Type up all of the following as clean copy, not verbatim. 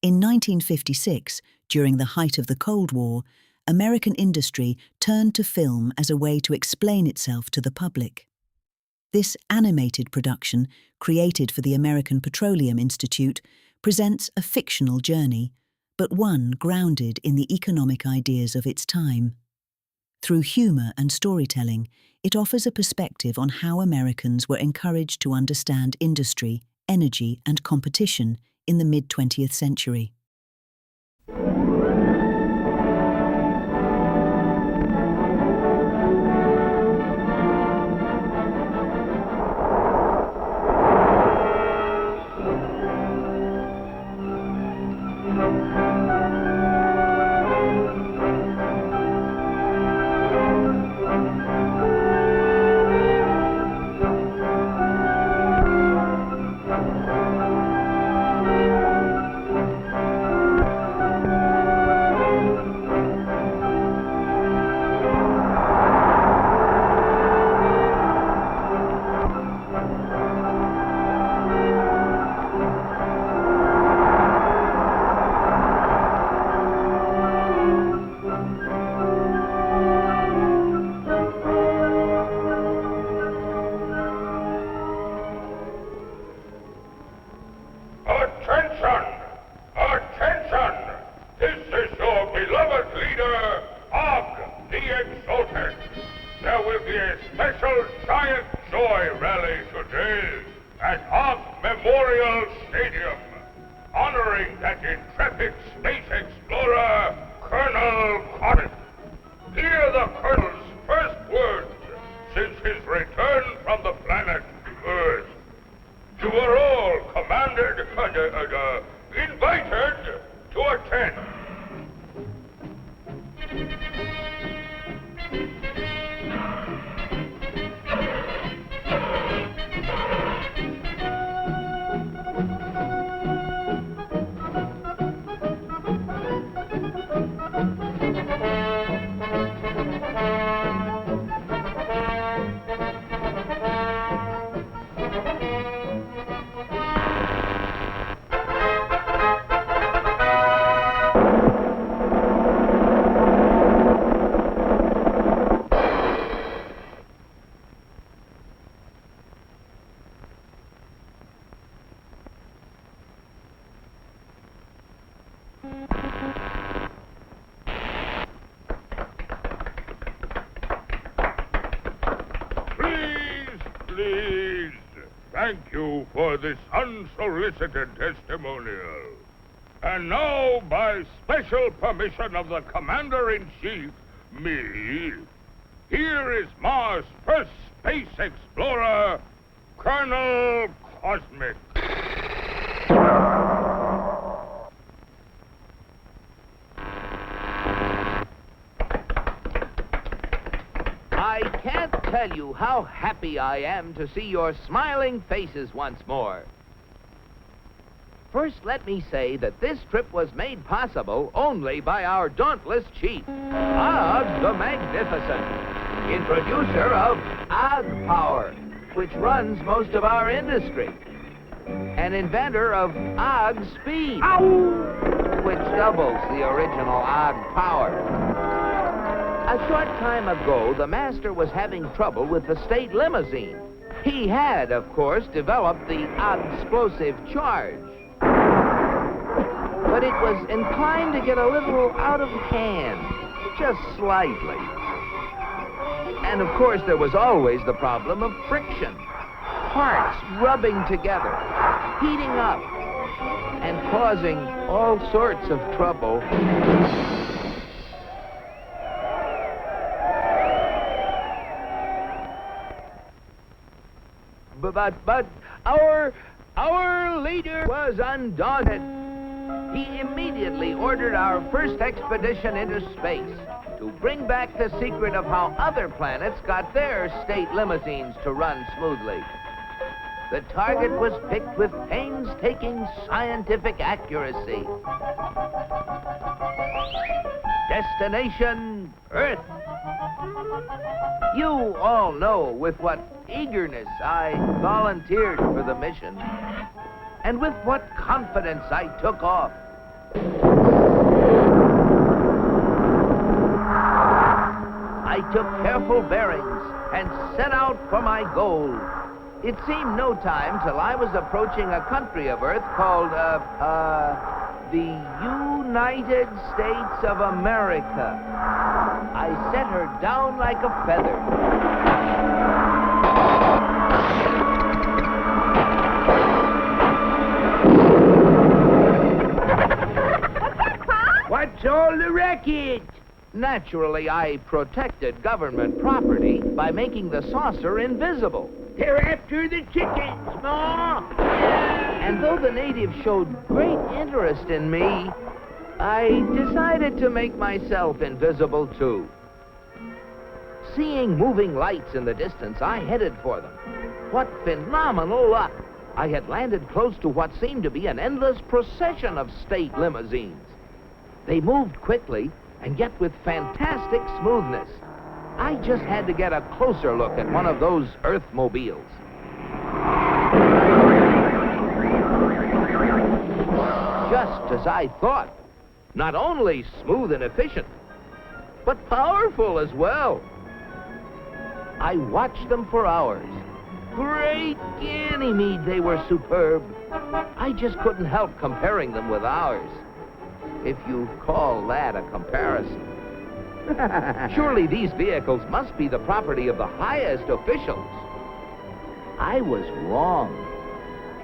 In 1956, during the height of the Cold War, American industry turned to film as a way to explain itself to the public. This animated production, created for the American Petroleum Institute, presents a fictional journey, but one grounded in the economic ideas of its time. Through humor and storytelling, it offers a perspective on how Americans were encouraged to understand industry, energy, and competition in the mid-20th century. Please, thank you for this unsolicited testimonial. And now, by special permission of the Commander-in-Chief, me, here is Mars' first space explorer, Colonel Cosmic. I can't tell you how happy I am to see your smiling faces once more. First, let me say that this trip was made possible only by our dauntless chief, Og the Magnificent, introducer of Og Power, which runs most of our industry, an inventor of Og Speed, which doubles the original Og Power. A short time ago, the master was having trouble with the state limousine. He had, of course, developed the explosive charge. But it was inclined to get a little out of hand, just slightly. And of course, there was always the problem of friction. Parts rubbing together, heating up, and causing all sorts of trouble. But our leader was undaunted. He immediately ordered our first expedition into space to bring back the secret of how other planets got their state limousines to run smoothly. The target was picked with painstaking scientific accuracy. Destination Earth. You all know with what eagerness I volunteered for the mission, and with what confidence I took off, I took careful bearings and set out for my goal. It seemed no time till I was approaching a country of Earth called, the United States of America. I set her down like a feather. What's all the racket? Naturally, I protected government property by making the saucer invisible. They're after the chickens, Ma. And though the natives showed great interest in me, I decided to make myself invisible too. Seeing moving lights in the distance, I headed for them. What phenomenal luck! I had landed close to what seemed to be an endless procession of state limousines. They moved quickly and yet with fantastic smoothness. I just had to get a closer look at one of those Earthmobiles. Just as I thought. Not only smooth and efficient, but powerful as well. I watched them for hours. Great Ganymede, they were superb. I just couldn't help comparing them with ours. If you call that a comparison. Surely these vehicles must be the property of the highest officials. I was wrong.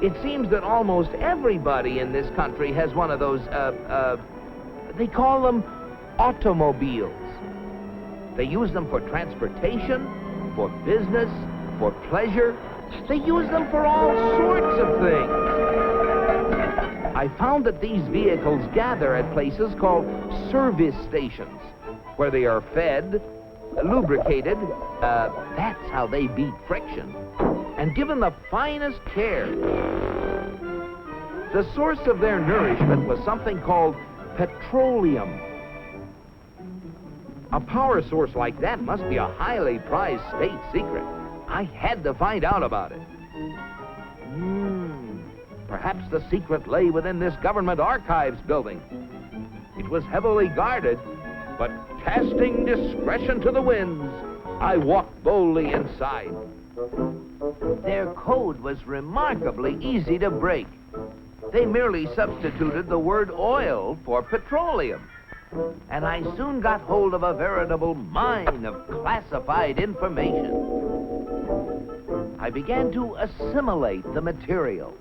It seems that almost everybody in this country has one of those, they call them automobiles. They use them for transportation, for business, for pleasure. They use them for all sorts of things. I found that these vehicles gather at places called service stations, where they are fed, lubricated, that's how they beat friction, and given the finest care. The source of their nourishment was something called petroleum. A power source like that must be a highly prized state secret. I had to find out about it. Perhaps the secret lay within this government archives building. It was heavily guarded, but casting discretion to the winds, I walked boldly inside. Their code was remarkably easy to break. They merely substituted the word oil for petroleum. And I soon got hold of a veritable mine of classified information. I began to assimilate the material.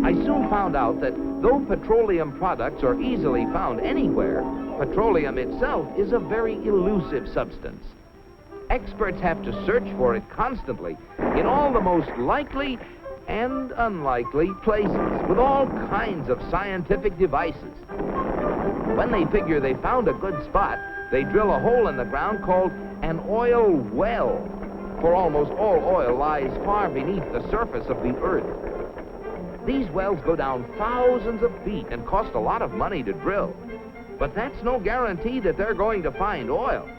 I soon found out that though petroleum products are easily found anywhere, petroleum itself is a very elusive substance. Experts have to search for it constantly in all the most likely and unlikely places with all kinds of scientific devices. When they figure they found a good spot, they drill a hole in the ground called an oil well, for almost all oil lies far beneath the surface of the earth. These wells go down thousands of feet and cost a lot of money to drill. But that's no guarantee that they're going to find oil.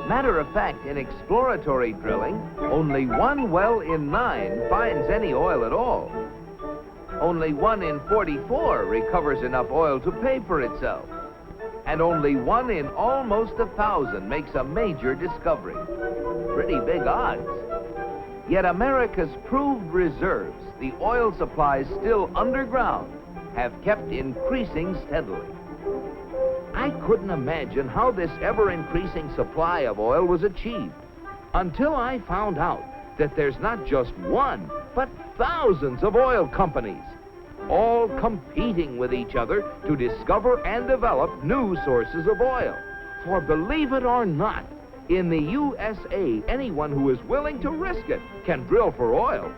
Matter of fact, in exploratory drilling, only 1 well in 9 finds any oil at all. Only 1 in 44 recovers enough oil to pay for itself. And only 1 in almost 1,000 makes a major discovery. Pretty big odds. Yet America's proved reserves, the oil supplies still underground, have kept increasing steadily. I couldn't imagine how this ever-increasing supply of oil was achieved until I found out that there's not just 1, but thousands of oil companies, all competing with each other to discover and develop new sources of oil. For believe it or not, in the USA, anyone who is willing to risk it can drill for oil.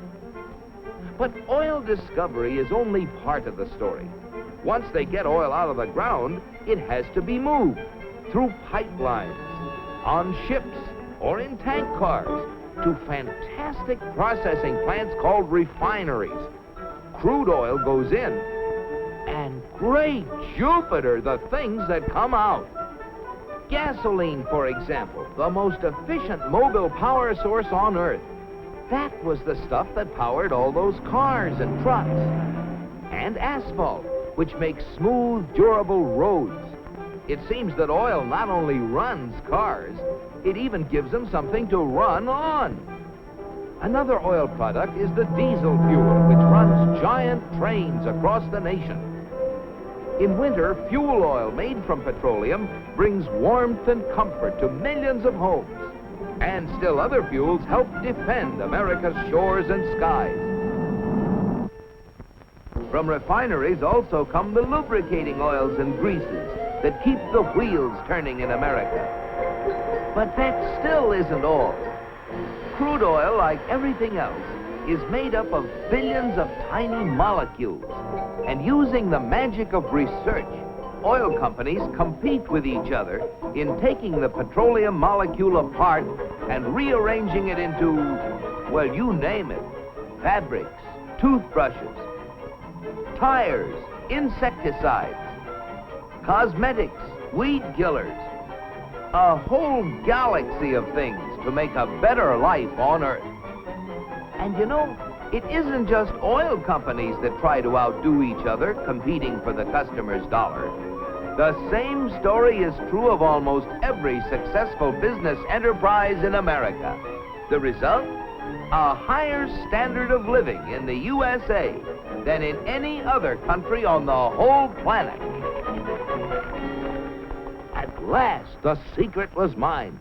But oil discovery is only part of the story. Once they get oil out of the ground, it has to be moved through pipelines, on ships, or in tank cars, to fantastic processing plants called refineries. Crude oil goes in, and great Jupiter, the things that come out. Gasoline, for example, the most efficient mobile power source on Earth. That was the stuff that powered all those cars and trucks. And asphalt, which makes smooth, durable roads. It seems that oil not only runs cars, it even gives them something to run on. Another oil product is the diesel fuel, which runs giant trains across the nation. In winter, fuel oil made from petroleum brings warmth and comfort to millions of homes. And still other fuels help defend America's shores and skies. From refineries also come the lubricating oils and greases that keep the wheels turning in America. But that still isn't all. Crude oil, like everything else, is made up of billions of tiny molecules. And using the magic of research, oil companies compete with each other in taking the petroleum molecule apart and rearranging it into, well, you name it, fabrics, toothbrushes, tires, insecticides, cosmetics, weed killers, a whole galaxy of things to make a better life on Earth. And you know, it isn't just oil companies that try to outdo each other, competing for the customer's dollar. The same story is true of almost every successful business enterprise in America. The result? A higher standard of living in the USA than in any other country on the whole planet. At last, the secret was mine.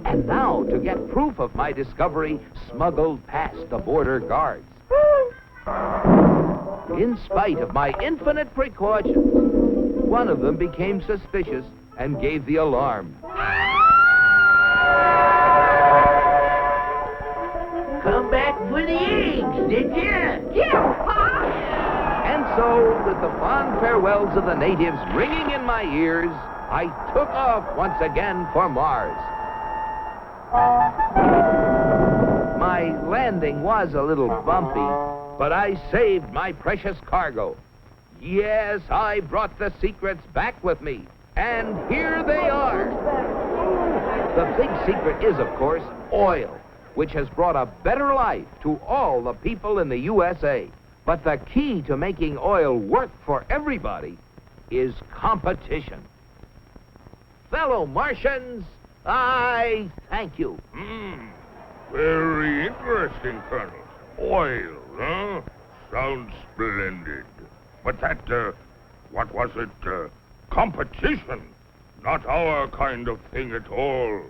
And now, to get proof of my discovery, smuggled past the border guards. In spite of my infinite precautions, one of them became suspicious and gave the alarm. Come back for the eggs, did you? Yeah, Pa! And so, with the fond farewells of the natives ringing in my ears, I took off once again for Mars. My landing was a little bumpy, but I saved my precious cargo. Yes, I brought the secrets back with me, and here they are. The big secret is, of course, oil, which has brought a better life to all the people in the USA. But the key to making oil work for everybody is competition. Fellow Martians, I thank you. Very interesting, Colonel. Oil, huh? Sounds splendid. But that, what was it? Competition. Not our kind of thing at all.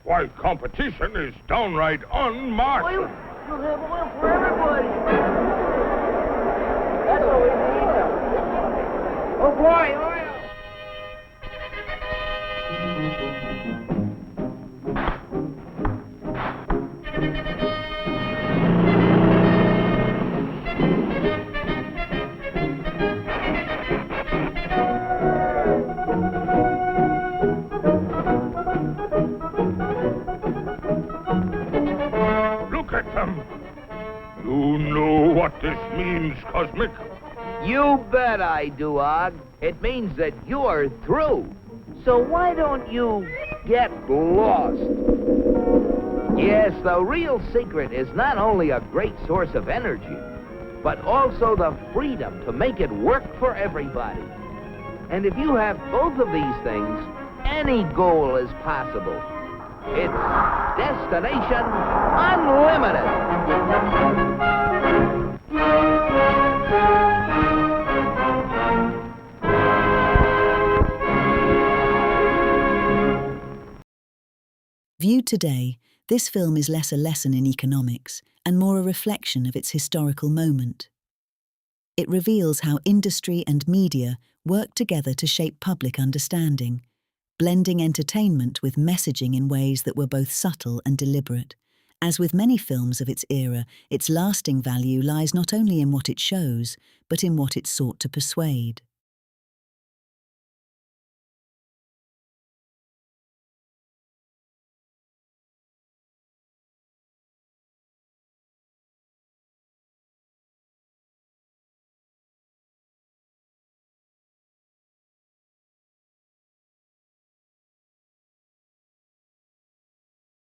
Why, competition is downright un-Martian. Oil? We'll have oil for everybody. That's what we need. Oh, boy, oil. Look at them. You know what this means, Cosmic? You bet I do, Og. It means that you're through. So why don't you get lost? Yes, the real secret is not only a great source of energy, but also the freedom to make it work for everybody. And if you have both of these things, any goal is possible. It's Destination Unlimited. Viewed today, this film is less a lesson in economics and more a reflection of its historical moment. It reveals how industry and media work together to shape public understanding, blending entertainment with messaging in ways that were both subtle and deliberate. As with many films of its era, its lasting value lies not only in what it shows, but in what it sought to persuade.